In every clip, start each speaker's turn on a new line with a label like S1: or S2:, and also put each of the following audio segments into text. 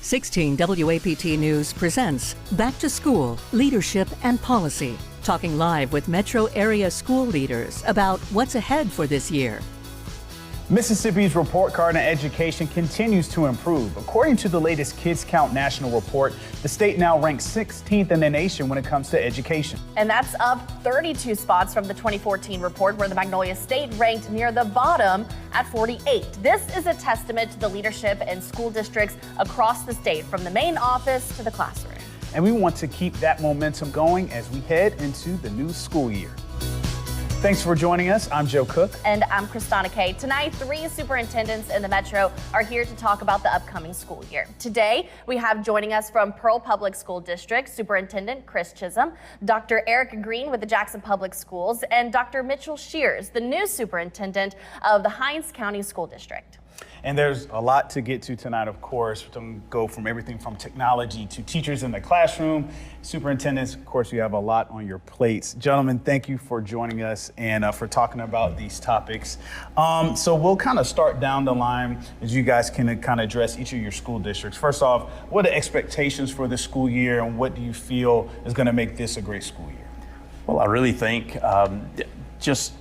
S1: 16 WAPT News presents Back to School, Leadership and Policy, talking live with metro area school leaders about what's ahead for this year.
S2: Mississippi's report card on education continues to improve. According to the latest Kids Count national report, the state now ranks 16th in the nation when it comes to education.
S3: And that's up 32 spots from the 2014 report, where the Magnolia State ranked near the bottom at 48. This is a testament to the leadership in school districts across the state, from the main office to the classroom.
S2: And we want to keep that momentum going as we head into the new school year. Thanks for joining us. I'm Joe Cook.
S3: And I'm Kristana Kay. Tonight, 3 superintendents in the Metro are here to talk about the upcoming school year. Today, we have joining us from Pearl Public School District, Superintendent Chris Chisholm, Dr. Eric Green with the Jackson Public Schools, and Dr. Mitchell Shears, the new superintendent of the Hinds County School District.
S2: And there's a lot to get to tonight, of course, to go from everything from technology to teachers in the classroom, superintendents. Of course, you have a lot on your plates. Gentlemen, thank you for joining us and for talking about these topics. So we'll kind of start down the line as you guys can kind of address each of your school districts. First off, what are the expectations for the school year, and what do you feel is going to make this a great school year?
S4: Well, I really think just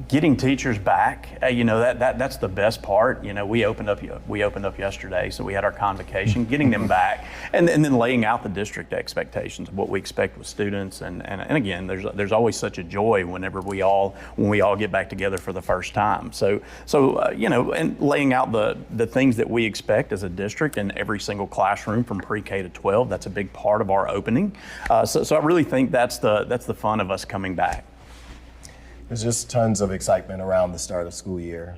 S4: getting teachers back, that's the best part. We opened up yesterday, so we had our convocation, getting them back, and then laying out the district expectations of what we expect with students. And again, there's always such a joy whenever when we all get back together for the first time. So and laying out the things that we expect as a district in every single classroom from pre-K to 12. That's a big part of our opening. So I really think that's the fun of us coming back.
S5: There's just tons of excitement around the start of school year.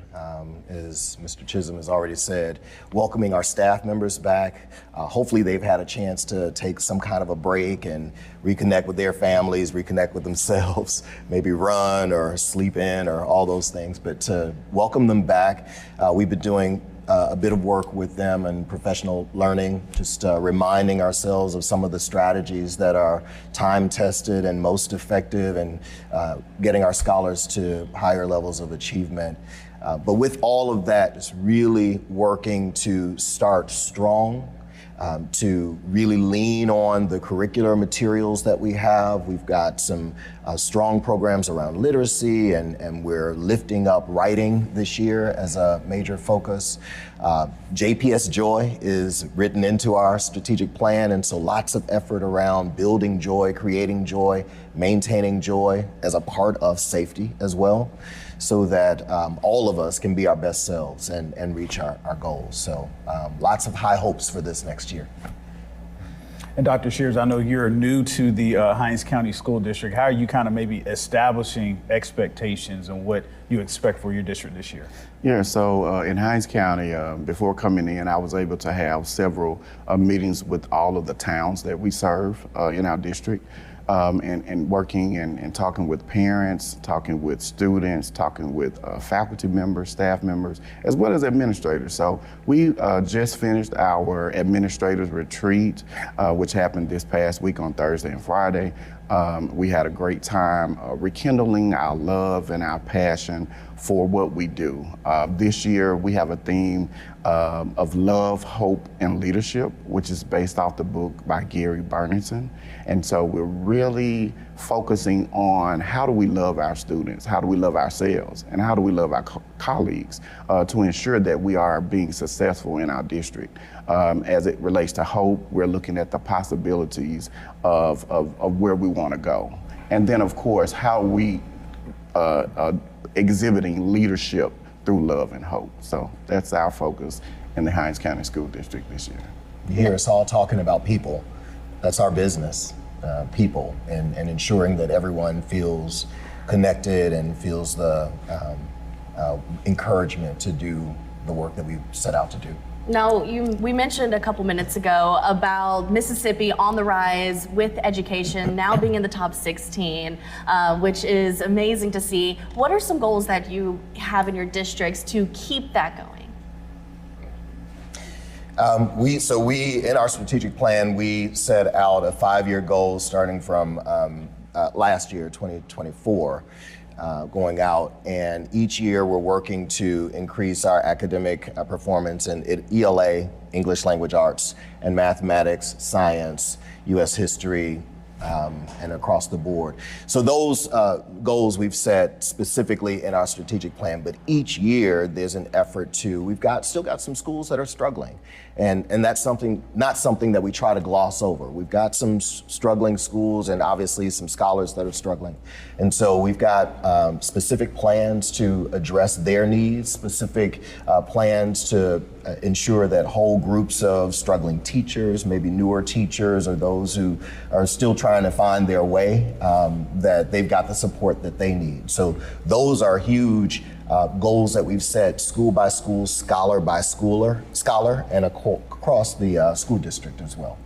S5: As Mr. Chisholm has already said, welcoming our staff members back. Hopefully they've had a chance to take some kind of a break and reconnect with their families, reconnect with themselves, maybe run or sleep in or all those things. But to welcome them back, we've been doing a bit of work with them and professional learning, just reminding ourselves of some of the strategies that are time-tested and most effective, and getting our scholars to higher levels of achievement. But with all of that, just really working to start strong, to really lean on the curricular materials that we have. We've got some strong programs around literacy, and we're lifting up writing this year as a major focus. JPS Joy is written into our strategic plan, and so lots of effort around building joy, creating joy, maintaining joy as a part of safety as well, so that all of us can be our best selves and reach our goals. So lots of high hopes for this next year.
S2: And Dr. Shears, I know you're new to the Hinds County School District. How are you kind of maybe establishing expectations and what you expect for your district this year?
S6: Yeah, so in Hinds County, before coming in, I was able to have several meetings with all of the towns that we serve in our district. And working and talking with parents, talking with students, talking with faculty members, staff members, as well as administrators. So we just finished our administrators retreat, which happened this past week on Thursday and Friday. We had a great time rekindling our love and our passion for what we do. This year we have a theme of love, hope, and leadership, which is based off the book by Gary Burnington. And so we're really focusing on how do we love our students, how do we love ourselves, and how do we love our colleagues to ensure that we are being successful in our district. As it relates to hope, we're looking at the possibilities of where we want to go. And then, of course, how we exhibiting leadership through love and hope. So that's our focus in the Hinds County School District this year.
S5: You hear us all talking about people. That's our business, people, and ensuring that everyone feels connected and feels the encouragement to do the work that we set out to do.
S3: Now, we mentioned a couple minutes ago about Mississippi on the rise with education, now being in the top 16, which is amazing to see. What are some goals that you have in your districts to keep that going?
S5: We in our strategic plan, we set out a 5-year goal starting from last year, 2024. going out, and each year we're working to increase our academic performance in ELA, English Language Arts, and mathematics, science, U.S. history, and across the board. So those goals we've set specifically in our strategic plan, but each year there's an effort we've still got some schools that are struggling. And that's not something that we try to gloss over. We've got some struggling schools and obviously some scholars that are struggling. And so we've got specific plans to address their needs, specific plans to ensure that whole groups of struggling teachers, maybe newer teachers or those who are still trying to find their way, that they've got the support that they need. So those are huge goals that we've set, school by school, scholar by scholar, and across the school district as well.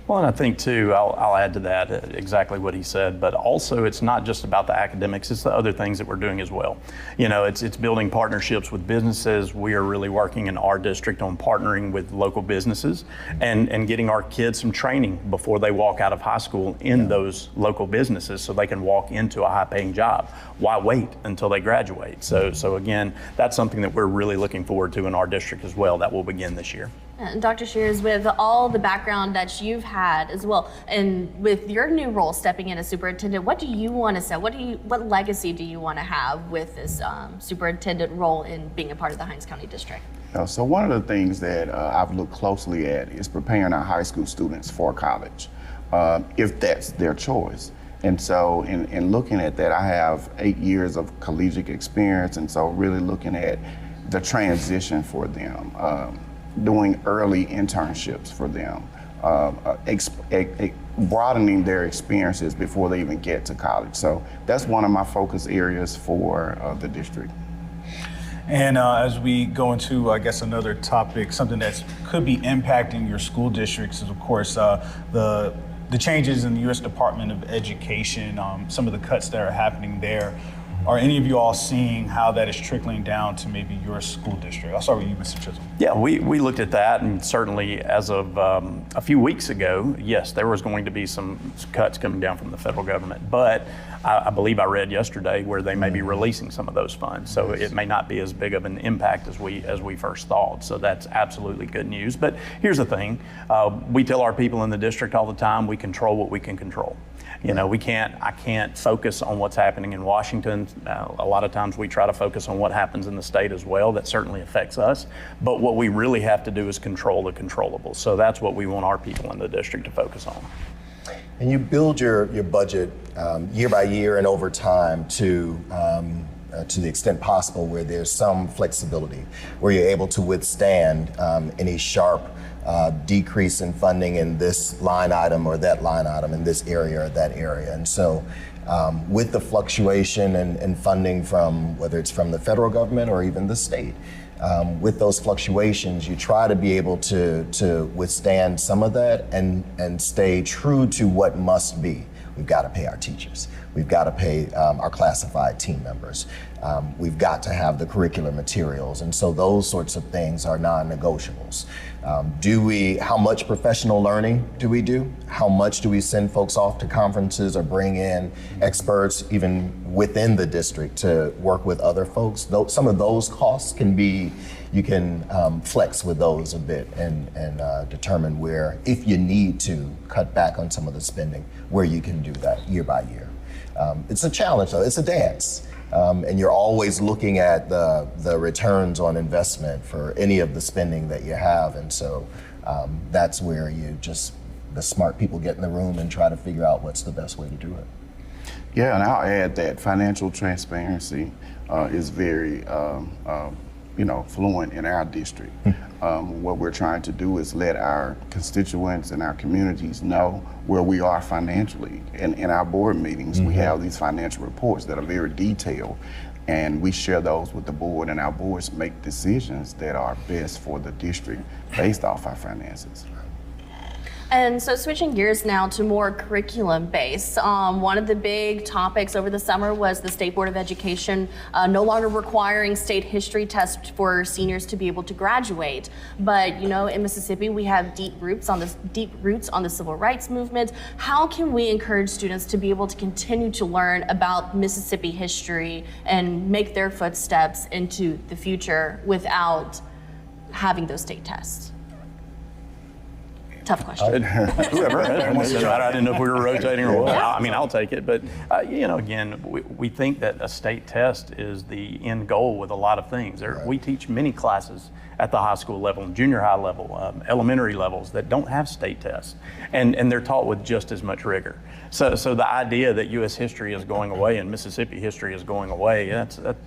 S4: Well, and I think too, I'll add to that exactly what he said, but also it's not just about the academics, it's the other things that we're doing as well. You know, it's building partnerships with businesses. We are really working in our district on partnering with local businesses and getting our kids some training before they walk out of high school in those local businesses so they can walk into a high paying job. Why wait until they graduate? So again, that's something that we're really looking forward to in our district as well. That will begin this year.
S3: And Dr. Shears, with all the background that you've had as well, and with your new role stepping in as superintendent, what do you want to say? What legacy do you want to have with this superintendent role in being a part of the Hinds County District?
S6: So one of the things that I've looked closely at is preparing our high school students for college, if that's their choice. And so in looking at that, I have 8 years of collegiate experience, and so really looking at the transition for them. Doing early internships for them, broadening their experiences before they even get to college. So that's one of my focus areas for the district.
S2: And as we go into, I guess, another topic, something that could be impacting your school districts is, of course, the changes in the U.S. Department of Education, some of the cuts that are happening there. Are any of you all seeing how that is trickling down to maybe your school district? I'll start with you, Mr. Chisholm.
S4: Yeah, we looked at that, and certainly as of a few weeks ago, yes, there was going to be some cuts coming down from the federal government. But I believe I read yesterday where they may be releasing some of those funds, so it may not be as big of an impact as we first thought. So that's absolutely good news. But here's the thing: we tell our people in the district all the time, we control what we can control. You know, I can't focus on what's happening in Washington. A lot of times we try to focus on what happens in the state as well. That certainly affects us. But what we really have to do is control the controllables. So that's what we want our people in the district to focus on.
S5: And you build your budget year by year and over time to the extent possible where there's some flexibility, where you're able to withstand any sharp decrease in funding in this line item or that line item in this area or that area. And so with the fluctuation and funding from, whether it's from the federal government or even the state, with those fluctuations, you try to be able to withstand some of that and stay true to what must be. We've got to pay our teachers. We've got to pay our classified team members. We've got to have the curricular materials. And so those sorts of things are non-negotiables. How much professional learning do we do? How much do we send folks off to conferences or bring in experts even within the district to work with other folks? Some of those costs you can flex with those a bit and determine where, if you need to cut back on some of the spending, where you can do that year by year. It's a challenge though, it's a dance. And you're always looking at the returns on investment for any of the spending that you have. And so that's where the smart people get in the room and try to figure out what's the best way to do it.
S6: Yeah, and I'll add that financial transparency is very fluent in our district. What we're trying to do is let our constituents and our communities know where we are financially. And in our board meetings, we have these financial reports that are very detailed, and we share those with the board, and our boards make decisions that are best for the district based off our finances.
S3: And so switching gears now to more curriculum-based, one of the big topics over the summer was the State Board of Education no longer requiring state history tests for seniors to be able to graduate. But you know, in Mississippi, we have deep roots on the civil rights movement. How can we encourage students to be able to continue to learn about Mississippi history and make their footsteps into the future without having those state tests? Tough question.
S4: Whoever. I didn't know if we were rotating or what. I mean, I'll take it. But, you know, again, we think that a state test is the end goal with a lot of things. We teach many classes at the high school level and junior high level, elementary levels that don't have state tests. And they're taught with just as much rigor. So the idea that U.S. history is going away and Mississippi history is going away,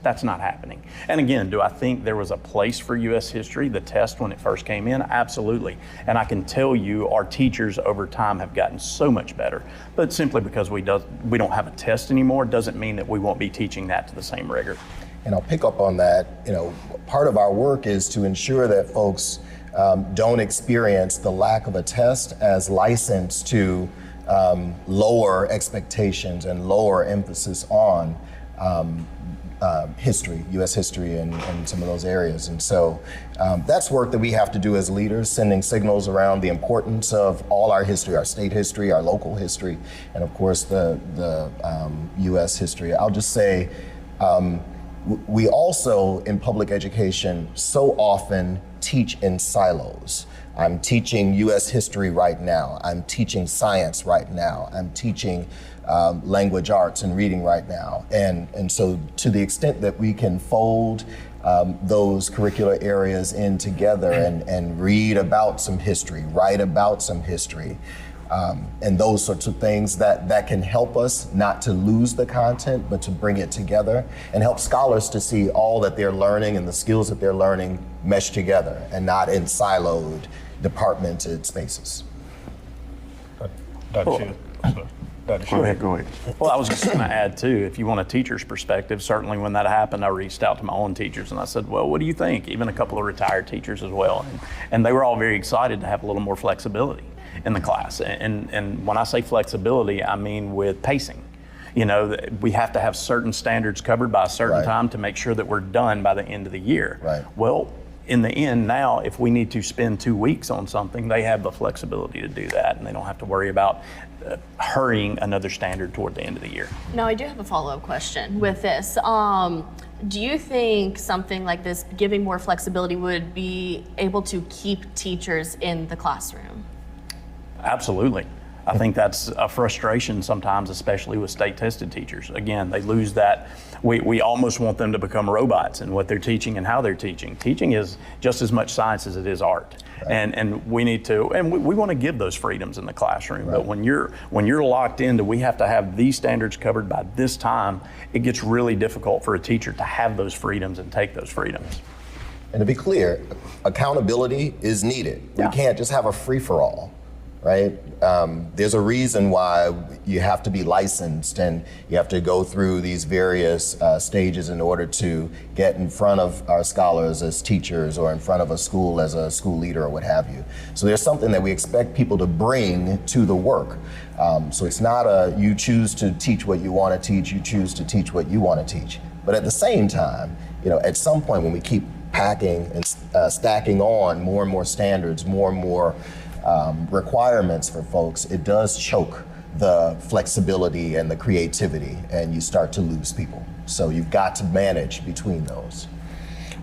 S4: that's not happening. And again, do I think there was a place for U.S. history, the test when it first came in? Absolutely. And I can tell you our teachers over time have gotten so much better. But simply because we don't have a test anymore doesn't mean that we won't be teaching that to the same rigor.
S5: And I'll pick up on that. You know, part of our work is to ensure that folks don't experience the lack of a test as license to lower expectations and lower emphasis on history, U.S. history, and some of those areas. And so that's work that we have to do as leaders, sending signals around the importance of all our history, our state history, our local history, and of course the U.S. history. I'll just say, we also, in public education, so often teach in silos. I'm teaching U.S. history right now. I'm teaching science right now. I'm teaching language arts and reading right now. And so to the extent that we can fold those curricular areas in together and read about some history, write about some history, and those sorts of things that can help us not to lose the content, but to bring it together and help scholars to see all that they're learning and the skills that they're learning mesh together and not in siloed, departmented spaces.
S2: Dr. Shields.
S4: Go ahead. Well, I was just going to add too, if you want a teacher's perspective, certainly when that happened, I reached out to my own teachers and I said, well, what do you think? Even a couple of retired teachers as well. And they were all very excited to have a little more flexibility in the class. And when I say flexibility, I mean with pacing. You know, we have to have certain standards covered by a certain time to make sure that we're done by the end of the year.
S5: Right.
S4: Well, in the end now, if we need to spend 2 weeks on something, they have the flexibility to do that, and they don't have to worry about hurrying another standard toward the end of the year.
S3: Now, I do have a follow-up question with this. Do you think something like this, giving more flexibility, would be able to keep teachers in the classroom?
S4: Absolutely. I think that's a frustration sometimes, especially with state tested teachers. Again, they lose that. We almost want them to become robots in what they're teaching and how they're teaching. Teaching is just as much science as it is art. Right. And we need to, and we want to give those freedoms in the classroom. Right. But when you're locked into, we have to have these standards covered by this time, it gets really difficult for a teacher to have those freedoms and take those freedoms.
S5: And to be clear, accountability is needed.
S4: Yeah.
S5: We can't just have a free-for-all. Right? There's a reason why you have to be licensed and you have to go through these various stages in order to get in front of our scholars as teachers or in front of a school as a school leader or what have you. So there's something that we expect people to bring to the work. So it's not you choose to teach what you want to teach, you choose to teach what you want to teach. But at the same time, you know, at some point when we keep packing and stacking on more and more standards, more and more requirements for folks, it does choke the flexibility and the creativity, and you start to lose people. So you've got to manage between those.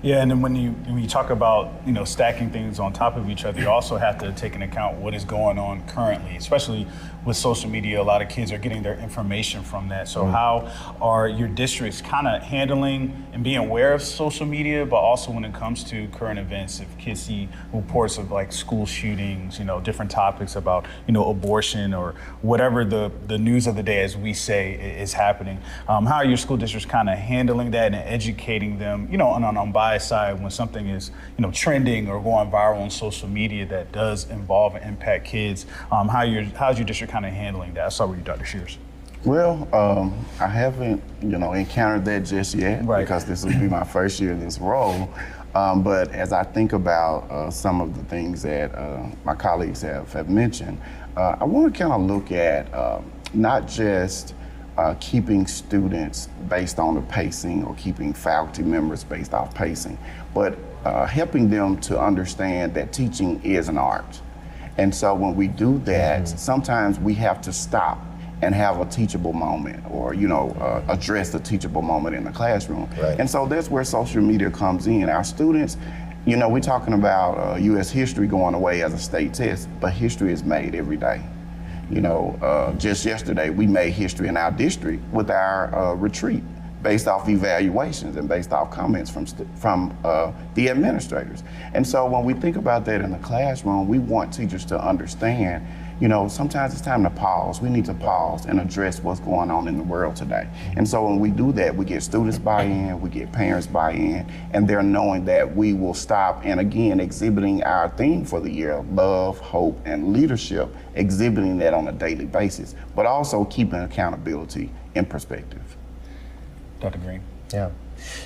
S2: Yeah, and then when you talk about, you know, stacking things on top of each other, you also have to take into account what is going on currently, especially with social media. A lot of kids are getting their information from that. So how are your districts kind of handling and being aware of social media, but also when it comes to current events, if kids see reports of like school shootings, you know, different topics about, you know, abortion or whatever the news of the day, as we say, is happening. How are your school districts kind of handling that and educating them, you know, on bias side when something is, you know, trending or going viral on social media that does involve and impact kids? How's your district kind of handling that? I'll start with you, Dr. Shears.
S6: Well, I haven't, you know, encountered that just yet, because this will be my first year in this role. But as I think about some of the things that my colleagues have mentioned, I want to kind of look at not just keeping students based on the pacing or keeping faculty members based off pacing, but helping them to understand that teaching is an art. And so when we do that, sometimes we have to stop and have a teachable moment, or address the teachable moment in the classroom.
S5: Right.
S6: And so that's where social media comes in. Our students, we're talking about U.S. history going away as a state test, but history is made every day. Just yesterday we made history in our district with our retreat, based off evaluations and based off comments from the administrators. And so when we think about that in the classroom, we want teachers to understand, sometimes it's time to pause. We need to pause and address what's going on in the world today. And so when we do that, we get students buy-in, we get parents buy-in, and they're knowing that we will stop and again exhibiting our theme for the year, love, hope, and leadership, exhibiting that on a daily basis, but also keeping accountability in perspective.
S2: Dr. Green.
S5: Yeah.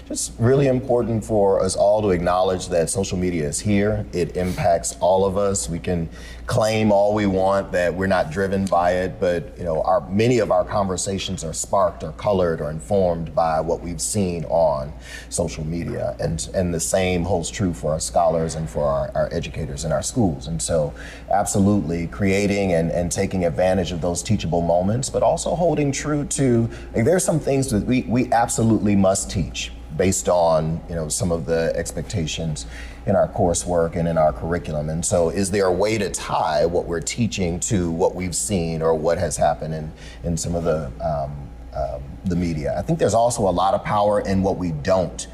S5: Just really important for us all to acknowledge that social media is here. It impacts all of us. We can claim all we want that we're not driven by it, but many of our conversations are sparked or colored or informed by what we've seen on social media. And the same holds true for our scholars and for our educators in our schools. And so absolutely creating and taking advantage of those teachable moments, but also holding true to, there's some things that we absolutely must teach based on some of the expectations in our coursework and in our curriculum. And so is there a way to tie what we're teaching to what we've seen or what has happened in some of the media? I think there's also a lot of power in what we don't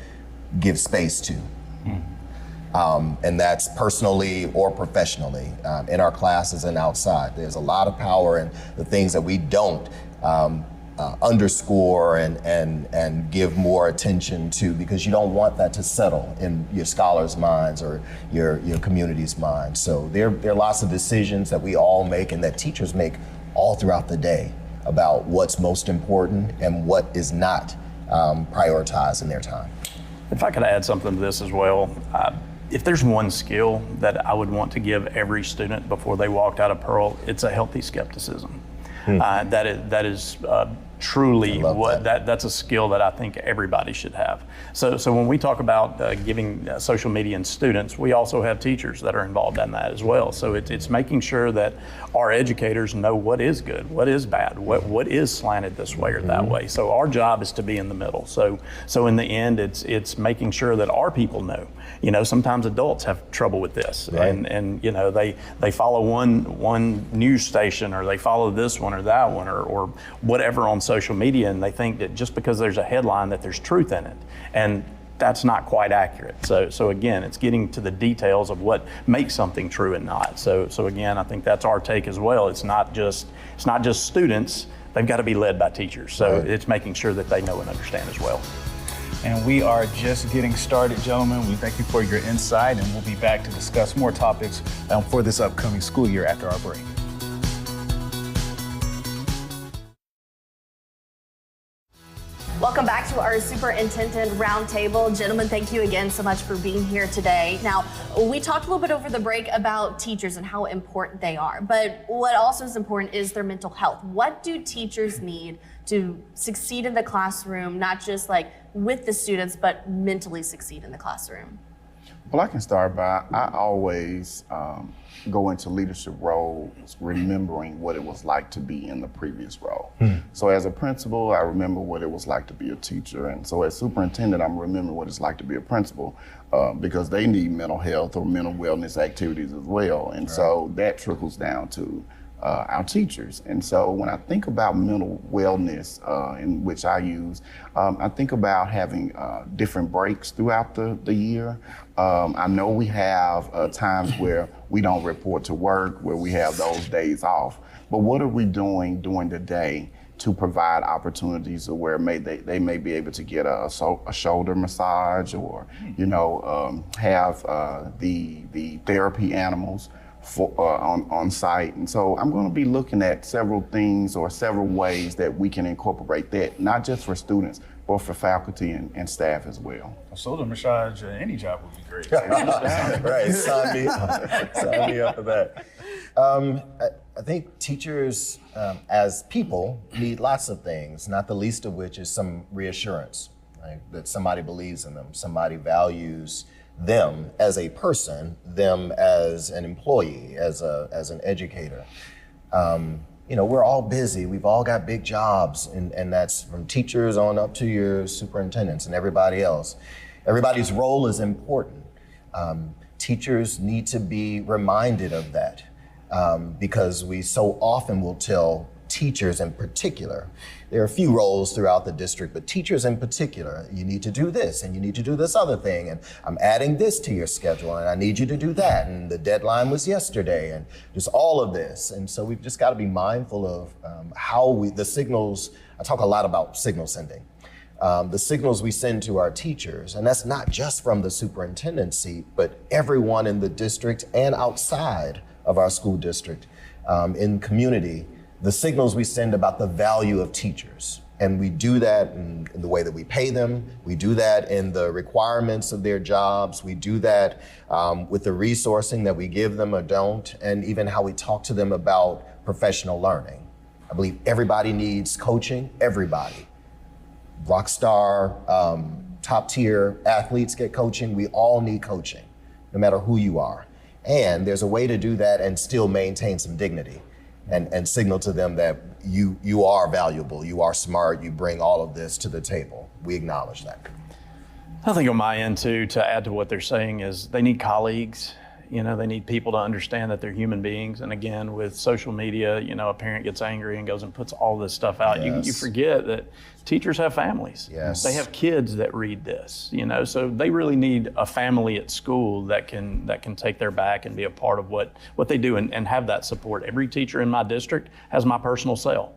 S5: give space to. And that's personally or professionally, in our classes and outside. There's a lot of power in the things that we don't underscore and give more attention to, because you don't want that to settle in your scholars' minds or your community's minds. So there are lots of decisions that we all make and that teachers make all throughout the day about what's most important and what is not prioritized in their time.
S4: If I could add something to this as well, if there's one skill that I would want to give every student before they walked out of Pearl, it's a healthy skepticism. That is truly that's a skill that I think everybody should have. So when we talk about giving social media and students, we also have teachers that are involved in that as well. So it's making sure that our educators know what is good, what is bad, what is slanted this way or that way. So our job is to be in the middle. So in the end, it's making sure that our people know. Sometimes adults have trouble with this,
S5: right.
S4: and they follow one news station, or they follow this one or that one or whatever on social media, and they think that just because there's a headline that there's truth in it, and that's not quite accurate. So again, it's getting to the details of what makes something true and not. So again, I think that's our take as well. It's not just students. They've got to be led by teachers. So
S5: right.
S4: It's making sure that they know and understand as well.
S2: And we are just getting started, gentlemen. We thank you for your insight, and we'll be back to discuss more topics for this upcoming school year after our break.
S3: Welcome back to our Superintendent Roundtable. Gentlemen, thank you again so much for being here today. Now, we talked a little bit over the break about teachers and how important they are, but what also is important is their mental health. What do teachers need to succeed in the classroom, not just like with the students, but mentally succeed in the classroom?
S6: Well, I can start by, I always go into leadership roles remembering what it was like to be in the previous role. So as a principal, I remember what it was like to be a teacher. And so as superintendent, I'm remembering what it's like to be a principal because they need mental health or mental wellness activities as well. And so that trickles down to our teachers. And so when I think about mental wellness, in which I use, I think about having different breaks throughout the year. I know we have times where we don't report to work, where we have those days off, but what are we doing during the day to provide opportunities where they may be able to get a shoulder massage, or have the therapy animals on site. And so I'm going to be looking at several things or several ways that we can incorporate that, not just for students, or for faculty and staff as well.
S2: So the massage, any job would be great.
S5: Right, sign me up for that. I think teachers, as people, need lots of things, not the least of which is some reassurance, right? That somebody believes in them, somebody values them as a person, them as an employee, as an educator. We're all busy. We've all got big jobs, and that's from teachers on up to your superintendents and everybody else. Everybody's role is important. Teachers need to be reminded of that because we so often will tell teachers in particular, there are a few roles throughout the district, but teachers in particular, you need to do this and you need to do this other thing, and I'm adding this to your schedule and I need you to do that, and the deadline was yesterday, and just all of this. And so we've just got to be mindful of the signals. I talk a lot about signal sending. The signals we send to our teachers, and that's not just from the superintendent's seat, but everyone in the district and outside of our school district, in community, the signals we send about the value of teachers. And we do that in the way that we pay them. We do that in the requirements of their jobs. We do that with the resourcing that we give them or don't, and even how we talk to them about professional learning. I believe everybody needs coaching, everybody. Rock star, top tier athletes get coaching. We all need coaching, no matter who you are. And there's a way to do that and still maintain some dignity. And signal to them that you are valuable, you are smart, you bring all of this to the table. We acknowledge that.
S4: I think on my end too, to add to what they're saying, is they need colleagues. They need people to understand that they're human beings. And again, with social media, a parent gets angry and goes and puts all this stuff out.
S5: Yes.
S4: You forget that teachers have families.
S5: Yes.
S4: They have kids that read this, so they really need a family at school that can take their back and be a part of what they do and have that support. Every teacher in my district has my personal cell.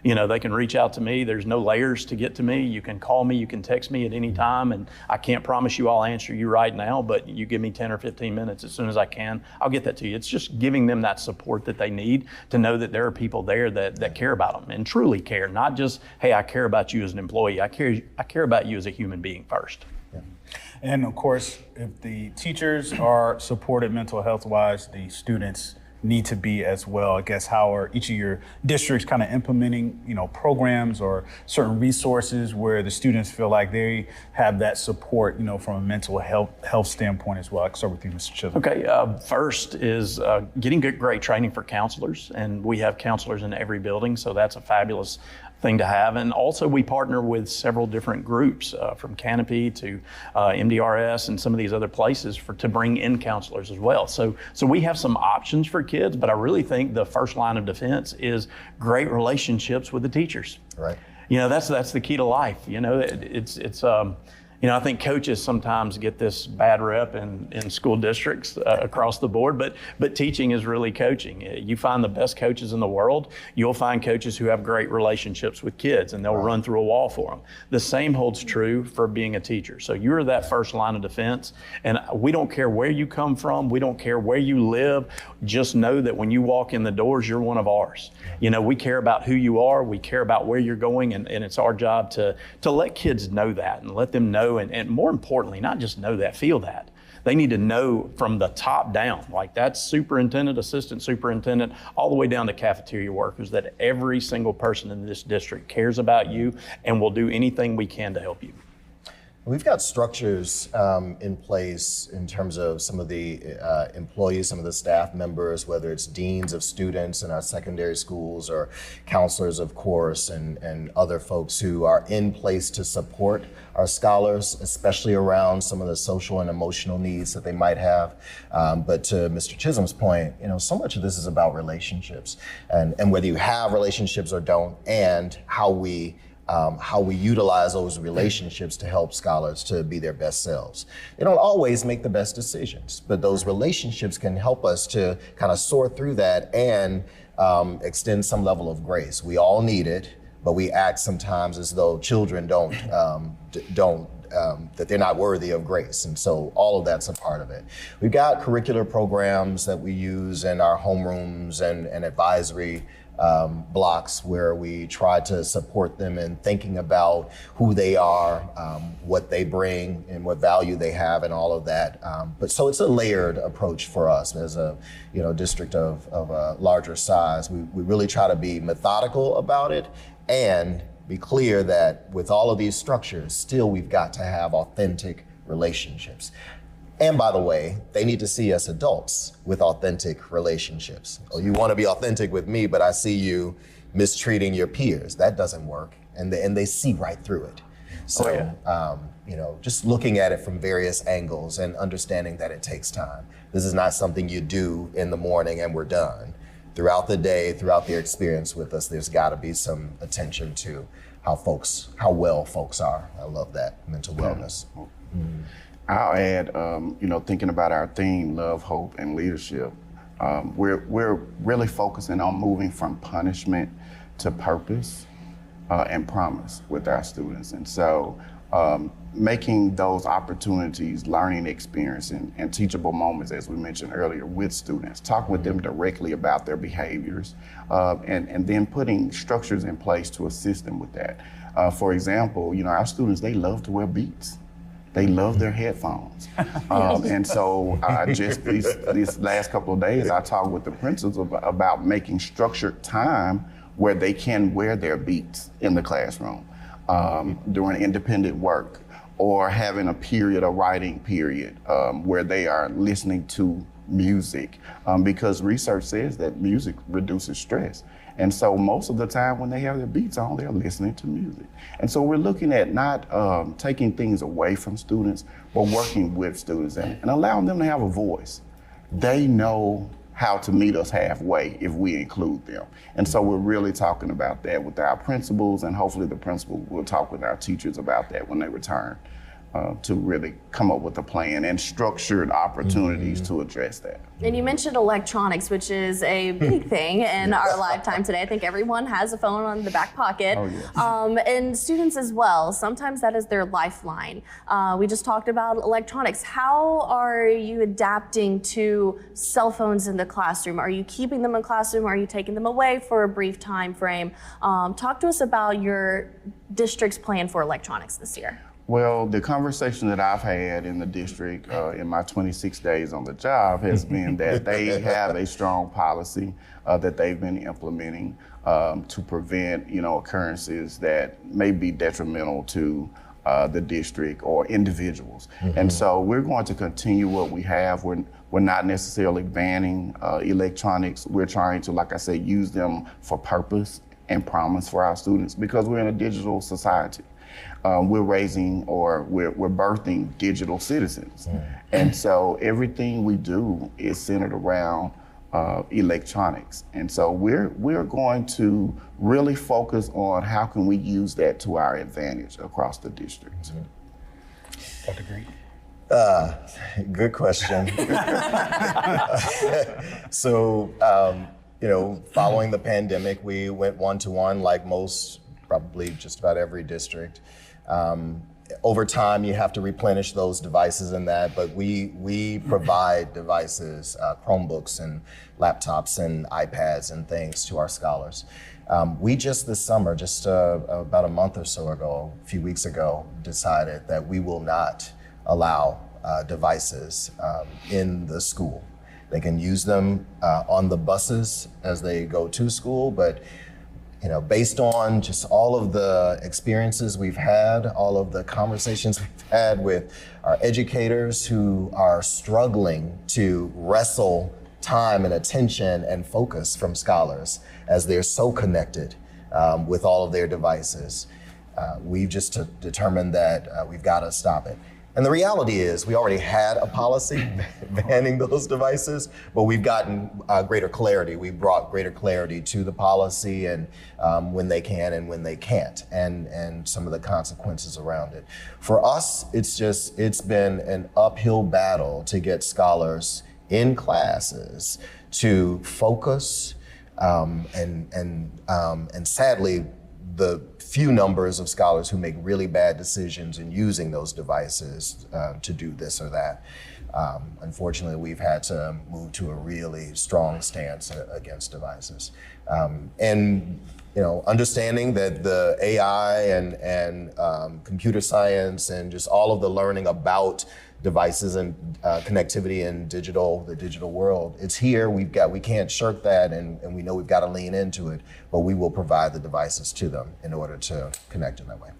S4: They can reach out to me. There's no layers to get to me. You can call me, you can text me at any time, and I can't promise you I'll answer you right now, but you give me 10 or 15 minutes as soon as I can, I'll get that to you. It's just giving them that support that they need to know that there are people there that care about them and truly care, not just, hey, I care about you as an employee. I care about you as a human being first.
S2: Yeah. And of course, if the teachers are supported mental health wise, the students need to be as well. I guess, how are each of your districts kind of implementing, programs or certain resources where the students feel like they have that support, from a mental health standpoint as well? I can start with you, Mr. Chisholm.
S4: Okay, first is getting great training for counselors, and we have counselors in every building, so that's a fabulous thing to have. And also we partner with several different groups from Canopy to MDRS and some of these other places to bring in counselors as well. So we have some options for kids, but I really think the first line of defense is great relationships with the teachers.
S5: Right.
S4: That's the key to life. I think coaches sometimes get this bad rep in school districts across the board, but teaching is really coaching. You find the best coaches in the world, you'll find coaches who have great relationships with kids, and they'll run through a wall for them. The same holds true for being a teacher. So you're that first line of defense, and we don't care where you come from, we don't care where you live, just know that when you walk in the doors, you're one of ours. We care about who you are, we care about where you're going, and it's our job to let kids know that and let them know, and more importantly, not just know that, feel that. They need to know from the top down, like that's superintendent, assistant superintendent, all the way down to cafeteria workers, that every single person in this district cares about you and will do anything we can to help you.
S5: We've got structures in place in terms of some of the employees, some of the staff members, whether it's deans of students in our secondary schools or counselors, of course, and other folks who are in place to support our scholars, especially around some of the social and emotional needs that they might have. But to Mr. Chisholm's point, so much of this is about relationships and whether you have relationships or don't, and how we utilize those relationships to help scholars to be their best selves. They don't always make the best decisions, but those relationships can help us to kind of sort through that and extend some level of grace. We all need it, but we act sometimes as though children don't that they're not worthy of grace. And so all of that's a part of it. We've got curricular programs that we use in our homerooms and advisory blocks where we try to support them in thinking about who they are, what they bring and what value they have and all of that. But so it's a layered approach for us as a district of a larger size. We really try to be methodical about it and be clear that with all of these structures, still we've got to have authentic relationships. And by the way, they need to see us adults with authentic relationships. Oh, you want to be authentic with me, but I see you mistreating your peers. That doesn't work. And they see right through it. So, just looking at it from various angles and understanding that it takes time. This is not something you do in the morning and we're done. Throughout the day, throughout their experience with us, there's got to be some attention to how well folks are. I love that, mental wellness.
S6: Mm-hmm. I'll add, thinking about our theme, love, hope, and leadership, we're really focusing on moving from punishment to purpose and promise with our students. And so making those opportunities, learning experience and teachable moments, as we mentioned earlier, with students, talking with them directly about their behaviors, and then putting structures in place to assist them with that. For example, our students, they love to wear Beats. They love their headphones. And so just these last couple of days, I talked with the principals about making structured time where they can wear their Beats in the classroom during independent work, or having a period, a writing period, where they are listening to music, because research says that music reduces stress. And so most of the time when they have their Beats on, they're listening to music. And so we're looking at not taking things away from students, but working with students and allowing them to have a voice. They know how to meet us halfway if we include them. And so we're really talking about that with our principals, and hopefully the principal will talk with our teachers about that when they return, to really come up with a plan and structured opportunities to address that.
S3: And you mentioned electronics, which is a big thing in our lifetime today. I think everyone has a phone on the back pocket.
S6: Oh, yes.
S3: And students as well. Sometimes that is their lifeline. We just talked about electronics. How are you adapting to cell phones in the classroom? Are you keeping them in classroom? Are you taking them away for a brief time frame? Talk to us about your district's plan for electronics this year.
S6: Well, the conversation that I've had in the district in my 26 days on the job has been that they have a strong policy that they've been implementing to prevent, occurrences that may be detrimental to the district or individuals. Mm-hmm. And so we're going to continue what we have. We're not necessarily banning electronics. We're trying to, like I said, use them for purpose and promise for our students, because we're in a digital society. We're birthing digital citizens. And so everything we do is centered around electronics. And so we're going to really focus on how can we use that to our advantage across the district.
S2: Dr. Green?
S5: Good question. So, following the pandemic, we went one-to-one like most, probably just about every district. Over time, you have to replenish those devices and that, but we provide devices, Chromebooks and laptops and iPads and things to our scholars. We just this summer, about a month or so ago, a few weeks ago, decided that we will not allow devices in the school. They can use them on the buses as they go to school, but based on just all of the experiences we've had, all of the conversations we've had with our educators who are struggling to wrestle time and attention and focus from scholars as they're so connected with all of their devices, we've just determined that we've got to stop it. And the reality is we already had a policy banning those devices, but we've gotten greater clarity. We brought greater clarity to the policy and when they can and when they can't, and some of the consequences around it. For us, it's been an uphill battle to get scholars in classes to focus and sadly, the few numbers of scholars who make really bad decisions in using those devices to do this or that. Unfortunately, we've had to move to a really strong stance against devices. And understanding that the AI and computer science and just all of the learning about devices and connectivity in the digital world, it's here. We can't shirk that, and we know we've got to lean into it, but we will provide the devices to them in order to connect in that way.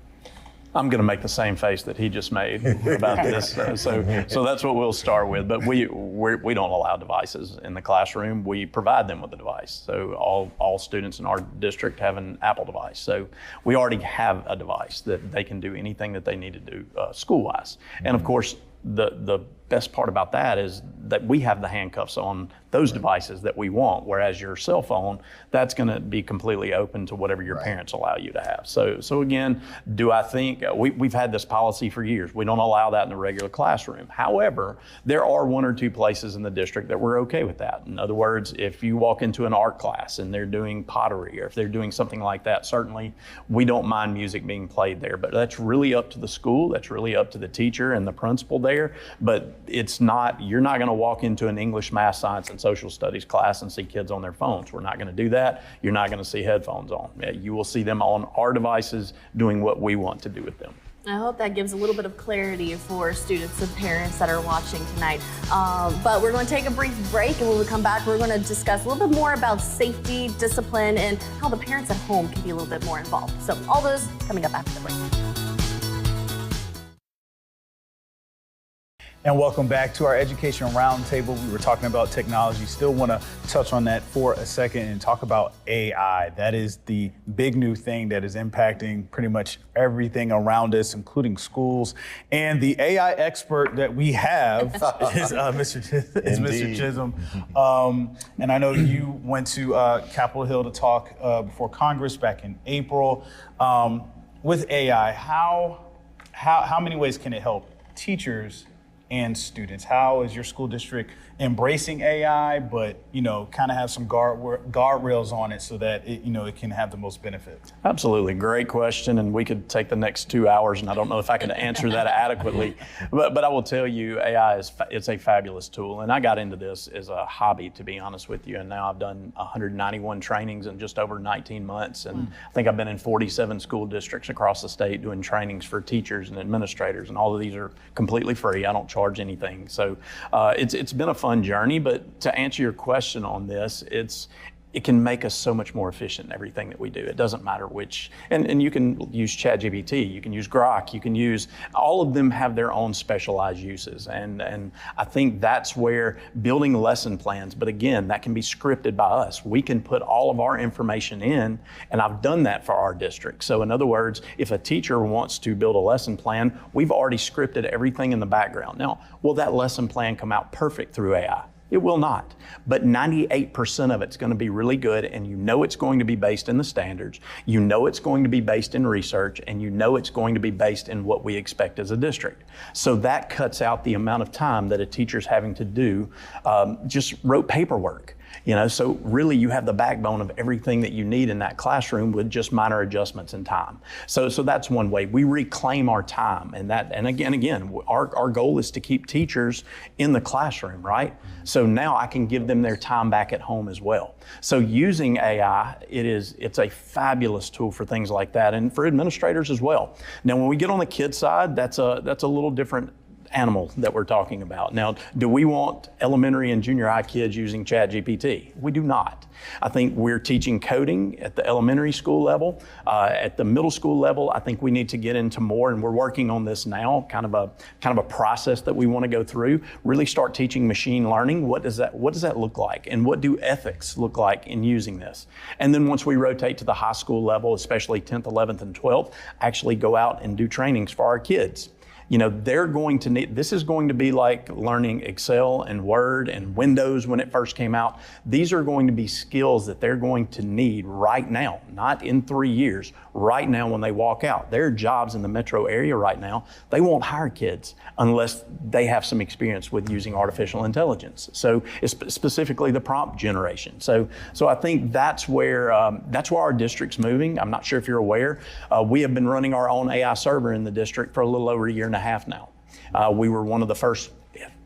S4: I'm going to make the same face that he just made about this. So that's what we'll start with. But we don't allow devices in the classroom. We provide them with a device. So all students in our district have an Apple device. So we already have a device that they can do anything that they need to do school-wise. And of course, the best part about that is that we have the handcuffs on those devices that we want, whereas your cell phone, that's going to be completely open to whatever your parents allow you to have. So again, do I think we've had this policy for years? We don't allow that in the regular classroom. However, there are one or two places in the district that we're okay with that. In other words, if you walk into an art class and they're doing pottery, or if they're doing something like that, certainly we don't mind music being played there. But that's really up to the school. That's really up to the teacher and the principal there. But you're not going to walk into an English, math, science, and social studies class and see kids on their phones. We're not going to do that. You're not going to see headphones on. You will see them on our devices doing what we want to do with them.
S3: I hope that gives a little bit of clarity for students and parents that are watching tonight. But we're going to take a brief break, and when we come back, we're going to discuss a little bit more about safety, discipline, and how the parents at home can be a little bit more involved. So all those coming up after the break.
S2: And welcome back to our Education Roundtable. We were talking about technology. Still want to touch on that for a second and talk about AI. That is the big new thing that is impacting pretty much everything around us, including schools. And the AI expert that we have is Mr. Chisholm. And I know you went to Capitol Hill to talk before Congress back in April. With AI, how many ways can it help teachers and students? How is your school district embracing AI, but kind of have some guardrails on it so that it can have the most benefit?
S4: Absolutely, great question, and we could take the next 2 hours, and I don't know if I can answer that adequately. But I will tell you, AI it's a fabulous tool, and I got into this as a hobby, to be honest with you, and now I've done 191 trainings in just over 19 months, and I think I've been in 47 school districts across the state doing trainings for teachers and administrators, and all of these are completely free. I don't charge anything, so it's been a fun journey. But to answer your question on this, it can make us so much more efficient in everything that we do. It doesn't matter which, and you can use ChatGPT, you can use Grok, you can use, all of them have their own specialized uses. And I think that's where building lesson plans, but again, that can be scripted by us. We can put all of our information in, and I've done that for our district. So in other words, if a teacher wants to build a lesson plan, we've already scripted everything in the background. Now, will that lesson plan come out perfect through AI? It will not, but 98% of it's going to be really good, and it's going to be based in the standards, it's going to be based in research, and it's going to be based in what we expect as a district. So that cuts out the amount of time that a teacher's having to do just rote paperwork. So really you have the backbone of everything that you need in that classroom with just minor adjustments in time. So that's one way. We reclaim our time, and again, our goal is to keep teachers in the classroom, right? So now I can give them their time back at home as well. So using AI, it's a fabulous tool for things like that, and for administrators as well. Now, when we get on the kids side, that's a little different animal that we're talking about. Now, do we want elementary and junior high kids using ChatGPT? We do not. I think we're teaching coding at the elementary school level. At the middle school level, I think we need to get into more, and we're working on this now, kind of a process that we want to go through, really start teaching machine learning. What does that look like? And what do ethics look like in using this? And then once we rotate to the high school level, especially 10th, 11th, and 12th, actually go out and do trainings for our kids. they're going to need, this is going to be like learning Excel and Word and Windows when it first came out. These are going to be skills that they're going to need right now, not in 3 years, right now when they walk out. There are jobs in the metro area right now, they won't hire kids unless they have some experience with using artificial intelligence. So it's specifically the prompt generation. So I think that's where our district's moving. I'm not sure if you're aware. We have been running our own AI server in the district for a little over a year and a half now. We were one of the first,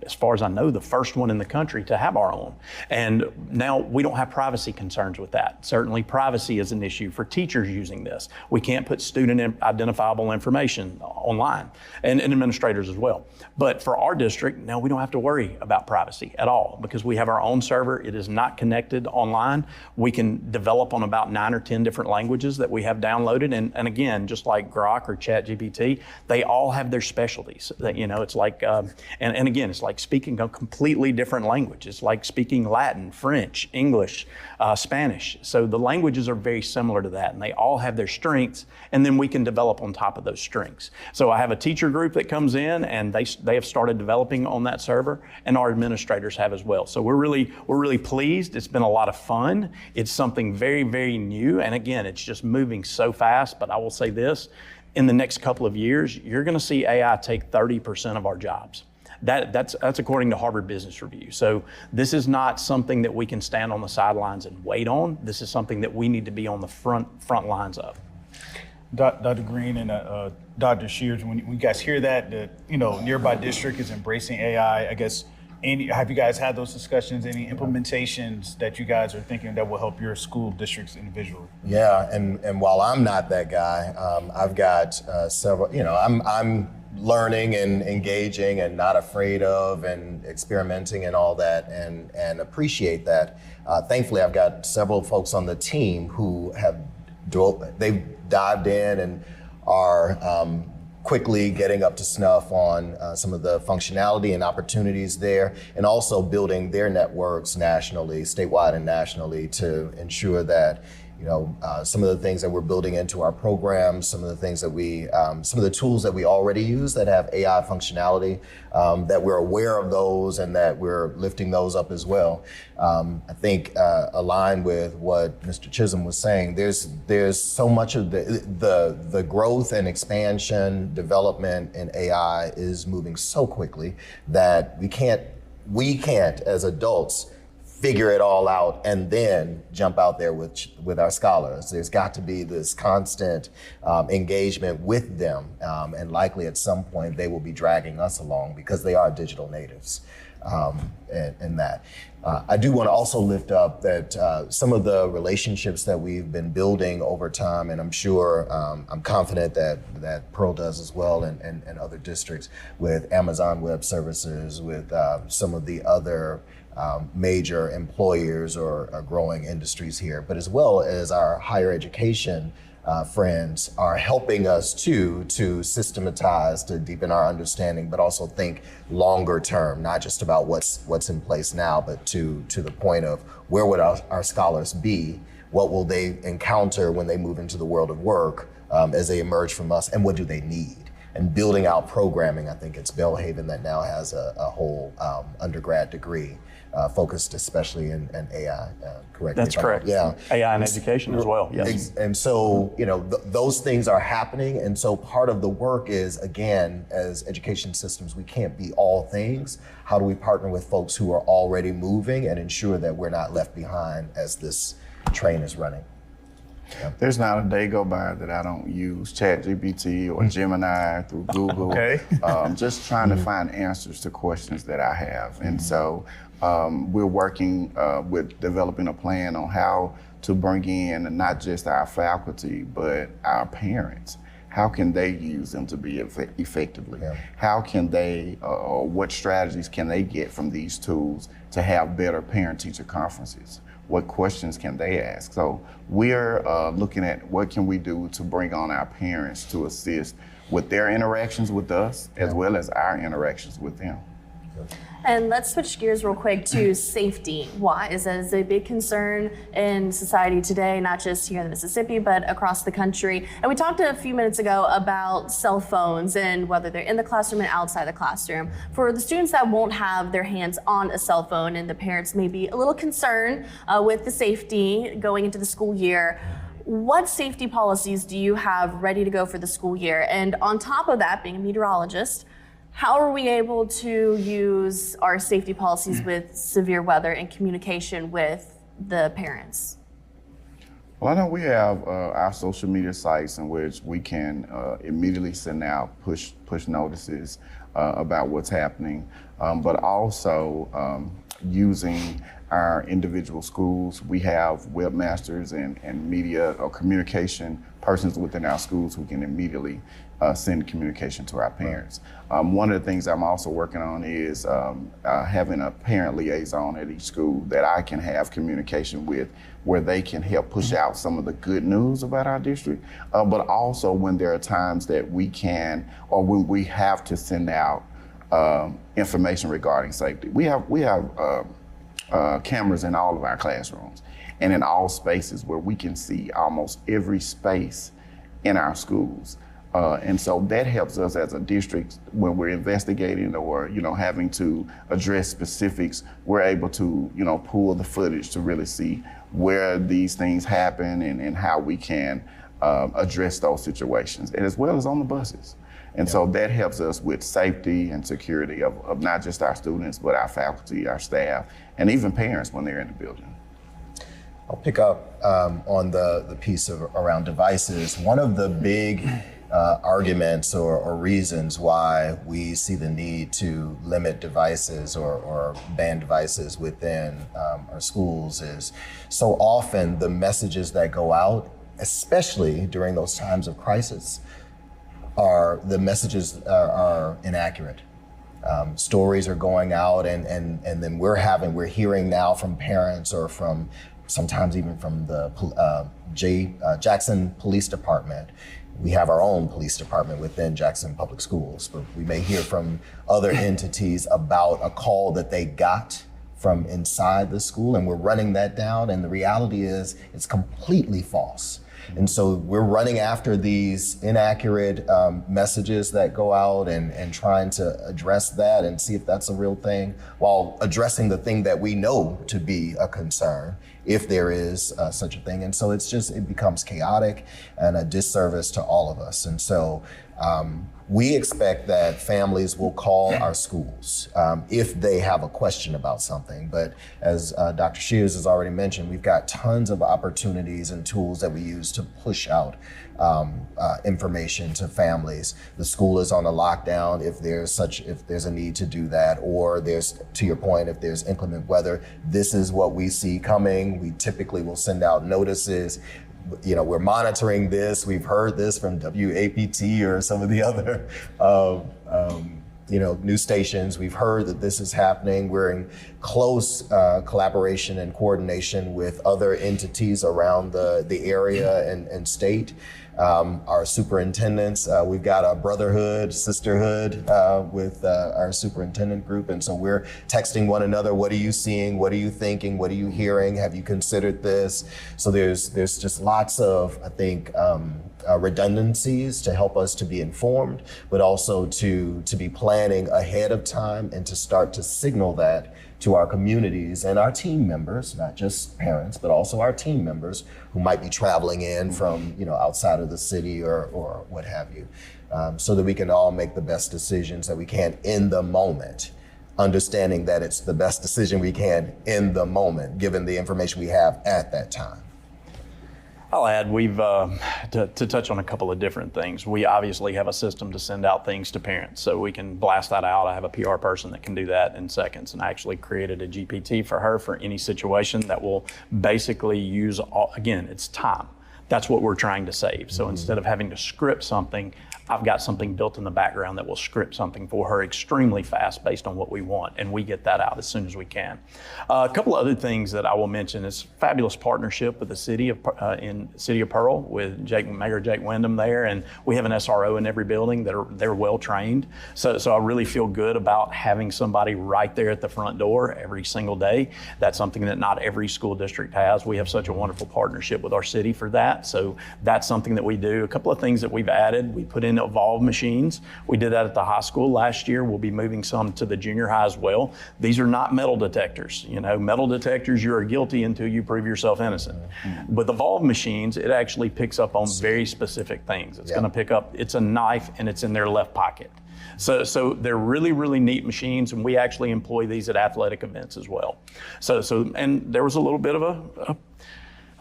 S4: as far as I know, the first one in the country to have our own. And now we don't have privacy concerns with that. Certainly privacy is an issue for teachers using this. We can't put student identifiable information online, and administrators as well. But for our district, now we don't have to worry about privacy at all because we have our own server. It is not connected online. We can develop on about 9 or 10 different languages that we have downloaded. And again, just like Grok or ChatGPT, they all have their specialties. It's like, and again, it's like speaking a completely different language. It's like speaking Latin, French, English, Spanish. So the languages are very similar to that, and they all have their strengths, and then we can develop on top of those strengths. So I have a teacher group that comes in, and they have started developing on that server, and our administrators have as well. So we're really pleased. It's been a lot of fun. It's something very, very new, and again, it's just moving so fast. But I will say this: in the next couple of years, you're going to see AI take 30% of our jobs. That's according to Harvard Business Review. So this is not something that we can stand on the sidelines and wait on. This is something that we need to be on the front lines of.
S2: Dr. Green and Dr. Shears, when you guys hear that nearby district is embracing AI, I guess, have you guys had those discussions? Any implementations that you guys are thinking that will help your school districts individually?
S5: Yeah, and while I'm not that guy, I've got several. I'm learning and engaging and not afraid of and experimenting and all that, and appreciate that. Thankfully, I've got several folks on the team who they've dived in and are quickly getting up to snuff on some of the functionality and opportunities there, and also building their networks nationally, statewide and nationally, to ensure that some of the things that we're building into our programs, some of the things that some of the tools that we already use that have AI functionality, that we're aware of those and that we're lifting those up as well. I think aligned with what Mr. Chisholm was saying, there's so much of the growth and expansion, development in AI is moving so quickly that we can't as adults figure it all out and then jump out there with our scholars. There's got to be this constant engagement with them, and likely at some point they will be dragging us along because they are digital natives in that. I do want to also lift up that some of the relationships that we've been building over time, and I'm sure, I'm confident that Pearl does as well, and other districts, with Amazon Web Services, with some of the other major employers or growing industries here, but as well as our higher education friends are helping us to systematize, to deepen our understanding, but also think longer term, not just about what's in place now, but to the point of where would our scholars be, what will they encounter when they move into the world of work as they emerge from us, and what do they need? And building out programming. I think it's Belhaven that now has a whole undergrad degree focused especially in AI. Correct?
S4: That's correct.
S5: Yeah.
S4: AI in education as well. Yes.
S5: And so, those things are happening. And so part of the work is, again, as education systems, we can't be all things. How do we partner with folks who are already moving and ensure that we're not left behind as this train is running? Yeah.
S6: There's not a day go by that I don't use ChatGPT or Gemini through Google.
S2: Okay.
S6: Just trying to find answers to questions that I have. And so we're working with developing a plan on how to bring in not just our faculty, but our parents. How can they use them to be effectively? Yeah. How can they, or what strategies can they get from these tools to have better parent-teacher conferences? What questions can they ask? So we're looking at what can we do to bring on our parents to assist with their interactions with us, as well as our interactions with them.
S3: And let's switch gears real quick to safety. Why is that a big concern in society today, not just here in Mississippi, but across the country? And we talked a few minutes ago about cell phones and whether they're in the classroom and outside the classroom. For the students that won't have their hands on a cell phone and the parents may be a little concerned with the safety going into the school year, what safety policies do you have ready to go for the school year? And on top of that, being a meteorologist, how are we able to use our safety policies with severe weather and communication with the parents?
S6: Well, I know we have our social media sites in which we can immediately send out push notices about what's happening, but also using our individual schools. We have webmasters and media or communication persons within our schools who can immediately send communication to our parents. One of the things I'm also working on is having a parent liaison at each school that I can have communication with, where they can help push out some of the good news about our district, but also when there are times that we can, or when we have to send out information regarding safety. We have cameras in all of our classrooms and in all spaces where we can see almost every space in our schools. And so that helps us as a district when we're investigating or, having to address specifics. We're able to, pull the footage to really see where these things happen and how we can address those situations, and as well as on the buses. And so that helps us with safety and security of not just our students, but our faculty, our staff, and even parents when they're in the building.
S5: I'll pick up on the piece around devices. One of the big arguments or reasons why we see the need to limit devices or ban devices within our schools is so often the messages that go out, especially during those times of crisis, the messages are inaccurate. Stories are going out and then we're hearing now from parents or from sometimes even from the Jackson Police Department. We have our own police department within Jackson Public Schools, but we may hear from other entities about a call that they got from inside the school, and we're running that down, and the reality is it's completely false. And so we're running after these inaccurate messages that go out and trying to address that and see if that's a real thing, while addressing the thing that we know to be a concern, if there is such a thing. And so it becomes chaotic and a disservice to all of us. And so we expect that families will call our schools if they have a question about something. But as Dr. Shears has already mentioned, we've got tons of opportunities and tools that we use to push out information to families. The school is on a lockdown if there's a need to do that, or to your point, if there's inclement weather, this is what we see coming. We typically will send out notices. We're monitoring this. We've heard this from WAPT or some of the other, news stations. We've heard that this is happening. We're in close collaboration and coordination with other entities around the area and state. Our superintendents, we've got a brotherhood, sisterhood with our superintendent group. And so we're texting one another. What are you seeing? What are you thinking? What are you hearing? Have you considered this? So there's just lots of, I think, redundancies to help us to be informed, but also to be planning ahead of time and to start to signal that to our communities and our team members, not just parents, but also our team members who might be traveling in from outside of the city or what have you, so that we can all make the best decisions that we can in the moment, understanding that it's the best decision we can in the moment, given the information we have at that time.
S4: I'll add, we've, to touch on a couple of different things, we obviously have a system to send out things to parents, so we can blast that out. I have a PR person that can do that in seconds, and I actually created a GPT for her for any situation that will basically use, again, it's time. That's what we're trying to save. So instead of having to script something, I've got something built in the background that will script something for her extremely fast based on what we want, and we get that out as soon as we can. A couple of other things that I will mention is fabulous partnership with the city of Pearl with Mayor Jake Wyndham there, and we have an SRO in every building they're well trained. So I really feel good about having somebody right there at the front door every single day. That's something that not every school district has. We have such a wonderful partnership with our city for that. So that's something that we do. A couple of things that we've added, we put in Evolve machines. We did that at the high school last year. We'll be moving some to the junior high as well. These are not metal detectors. You know, metal detectors, you are guilty until you prove yourself innocent. With Evolve machines, it actually picks up on very specific things. It's going to pick up, it's a knife and it's in their left pocket. So they're really, really neat machines, and we actually employ these at athletic events as well. And there was a little bit of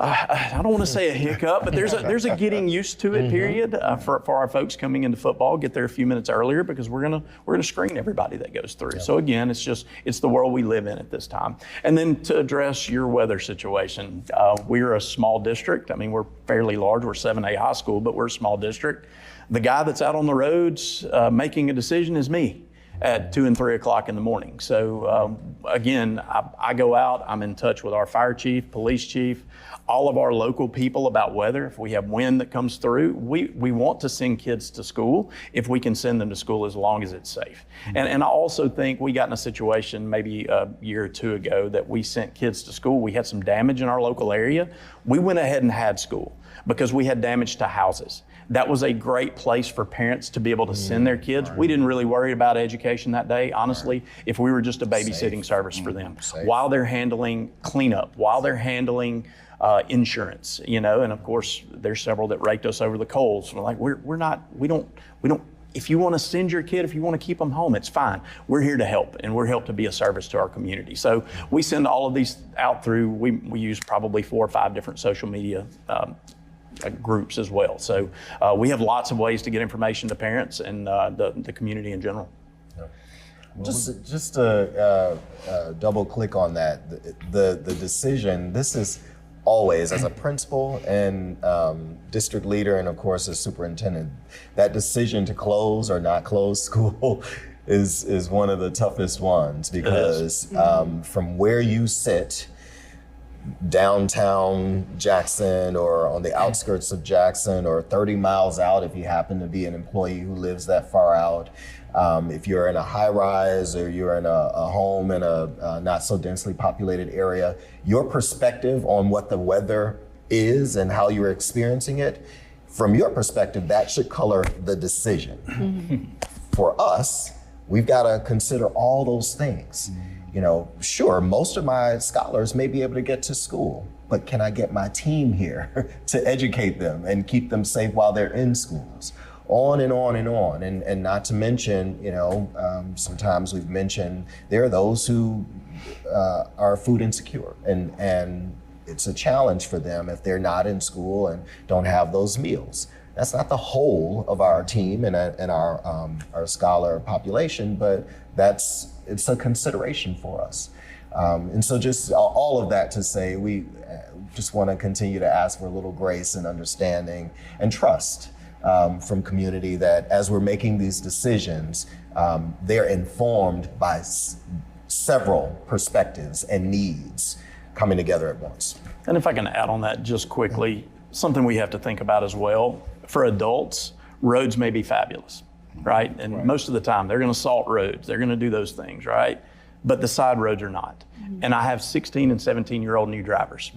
S4: I don't want to say a hiccup, but there's a getting used to it period for our folks coming into football. Get there a few minutes earlier because we're gonna screen everybody that goes through. Yep. So again, it's the world we live in at this time. And then to address your weather situation, we're a small district. I mean, we're fairly large. We're 7A high school, but we're a small district. The guy that's out on the roads making a decision is me at 2 and 3 o'clock in the morning. So again, I go out, I'm in touch with our fire chief, police chief, all of our local people about weather. If we have wind that comes through, we want to send kids to school if we can send them to school as long as it's safe. And I also think we got in a situation maybe a year or two ago that we sent kids to school. We had some damage in our local area. We went ahead and had school because we had damage to houses. That was a great place for parents to be able to send their kids. We didn't really worry about education that day, honestly, if we were just a babysitting service for them. While they're handling cleanup, while they're handling insurance, you know, and of course there's several that raked us over the coals. We're like, we don't, if you want to send your kid, if you want to keep them home, it's fine. We're here to help, and we're here to be a service to our community. So we send all of these out through, we use probably 4 or 5 different social media groups as well. So we have lots of ways to get information to parents and the community in general.
S5: Just to double click on that, the decision, this is always, as a principal and district leader, and of course as superintendent, that decision to close or not close school is one of the toughest ones, because from where you sit, downtown Jackson or on the outskirts of Jackson or 30 miles out if you happen to be an employee who lives that far out. If you're in a high rise or you're in a home in a not so densely populated area, your perspective on what the weather is and how you're experiencing it, from your perspective, that should color the decision. For us, we've got to consider all those things. You know, sure, most of my scholars may be able to get to school, but can I get my team here to educate them and keep them safe while they're in schools? On and on and on. And not to mention, you know, sometimes we've mentioned there are those who are food insecure, and it's a challenge for them if they're not in school and don't have those meals. That's not the whole of our team and our scholar population, but it's a consideration for us. And so just all of that to say, we just want to continue to ask for a little grace and understanding and trust from community that as we're making these decisions, they're informed by several perspectives and needs coming together at once.
S4: And if I can add on that just quickly, something we have to think about as well, for adults, roads may be fabulous, right? And most of the time they're going to salt roads, they're going to do those things, right? But the side roads are not. And I have 16 and 17-year-old new drivers.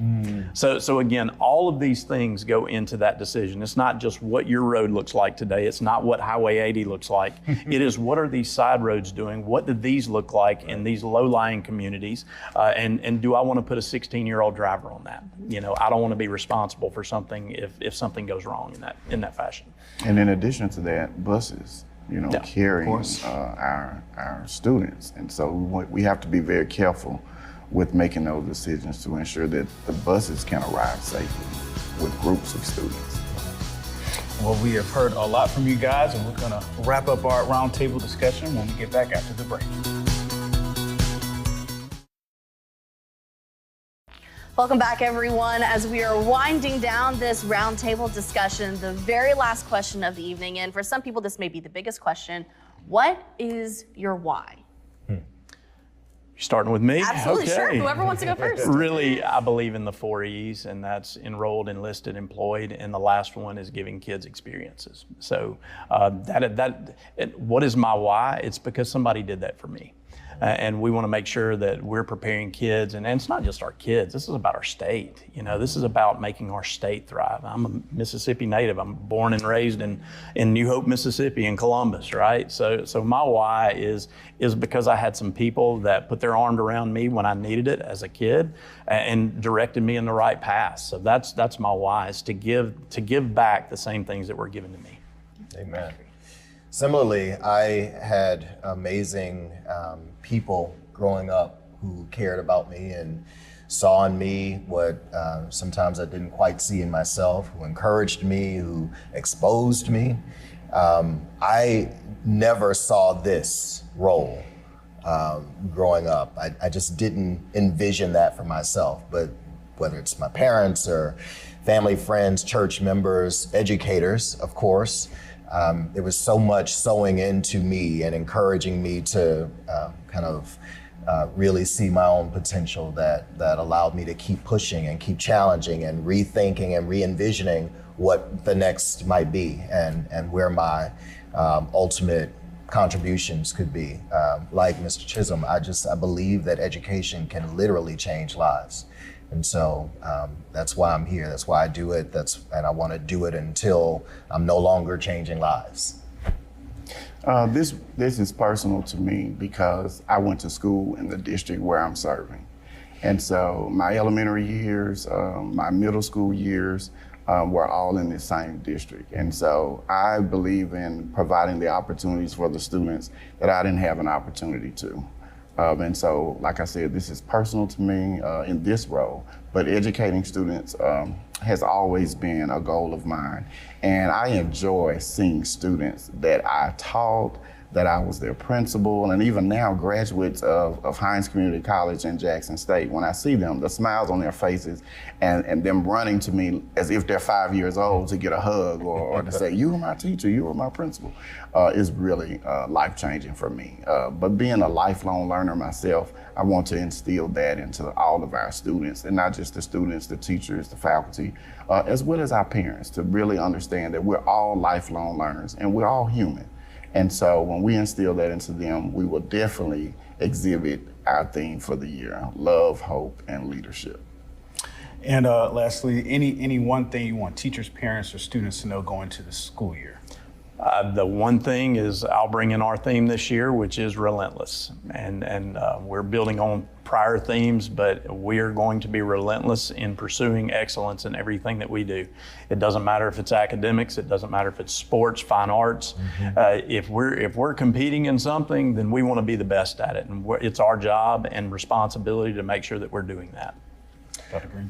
S4: So again, all of these things go into that decision. It's not just what your road looks like today. It's not what Highway 80 looks like. It is, what are these side roads doing? What do these look like in these low-lying communities? And do I want to put a 16-year-old driver on that? You know, I don't want to be responsible for something if something goes wrong in that fashion.
S6: And in addition to that, buses, you know, carrying our students. And so we have to be very careful with making those decisions to ensure that the buses can arrive safely with groups of students.
S2: Well, we have heard a lot from you guys, and we're going to wrap up our roundtable discussion when we get back after the break.
S3: Welcome back, everyone. As we are winding down this roundtable discussion, the very last question of the evening, and for some people this may be the biggest question, what is your why?
S4: You're starting with me?
S3: Absolutely,
S4: Okay.
S3: sure. Whoever wants to go first.
S4: Really, I believe in the 4 E's, and that's enrolled, enlisted, employed, and the last one is giving kids experiences. So what is my why? It's because somebody did that for me. And we want to make sure that we're preparing kids, and it's not just our kids, this is about our state. You know, this is about making our state thrive. I'm a Mississippi native. I'm born and raised in New Hope, Mississippi, in Columbus, right? So my why is because I had some people that put their arm around me when I needed it as a kid and directed me in the right path. So that's my why, is to give back the same things that were given to me.
S5: Amen. Similarly, I had amazing people growing up who cared about me and saw in me what sometimes I didn't quite see in myself, who encouraged me, who exposed me. I never saw this role growing up. I just didn't envision that for myself, but whether it's my parents or family, friends, church members, educators, of course, there was so much sowing into me and encouraging me to really see my own potential that allowed me to keep pushing and keep challenging and rethinking and re-envisioning what the next might be and where my ultimate contributions could be. Like Mr. Chisholm, I believe that education can literally change lives. And so that's why I'm here. That's why I do it. And I want to do it until I'm no longer changing lives.
S6: This is personal to me because I went to school in the district where I'm serving. And so my elementary years, my middle school years were all in the same district. And so I believe in providing the opportunities for the students that I didn't have an opportunity to. And so, like I said, this is personal to me in this role, but educating students has always been a goal of mine. And I enjoy seeing students that I taught, that I was their principal, and even now graduates of Hinds Community College and Jackson State. When I see them, the smiles on their faces and them running to me as if they're 5 years old to get a hug or to say, you were my teacher, you were my principal, is really life-changing for me. But being a lifelong learner myself, I want to instill that into all of our students, and not just the students, the teachers, the faculty, as well as our parents, to really understand that we're all lifelong learners and we're all human. And so when we instill that into them, we will definitely exhibit our theme for the year: love, hope, and leadership.
S2: And lastly, any one thing you want teachers, parents, or students to know going into the school year?
S4: The one thing is I'll bring in our theme this year, which is relentless. And we're building on prior themes, but we are going to be relentless in pursuing excellence in everything that we do. It doesn't matter if it's academics, it doesn't matter if it's sports, fine arts. If we're competing in something, then we want to be the best at it. And it's our job and responsibility to make sure that we're doing that.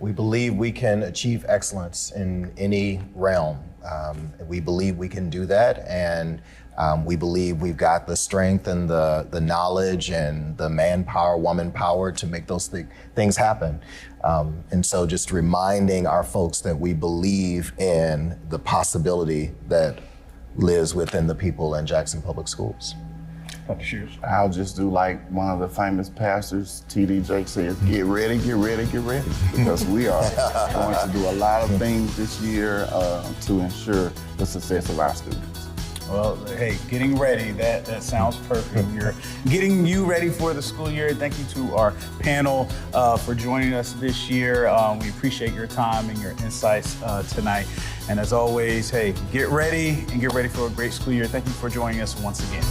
S5: We believe we can achieve excellence in any realm. We believe we can do that, and we believe we've got the strength and the knowledge and the manpower, woman power to make those things happen. And so just reminding our folks that we believe in the possibility that lives within the people in Jackson Public Schools.
S2: Dr. Shears.
S6: I'll just do like one of the famous pastors, T.D. Jakes, says, get ready, get ready, get ready. Because we are going to do a lot of things this year to ensure the success of our students.
S2: Well, hey, getting ready, that sounds perfect. You're getting you ready for the school year. Thank you to our panel for joining us this year. We appreciate your time and your insights tonight. And as always, hey, get ready and get ready for a great school year. Thank you for joining us once again.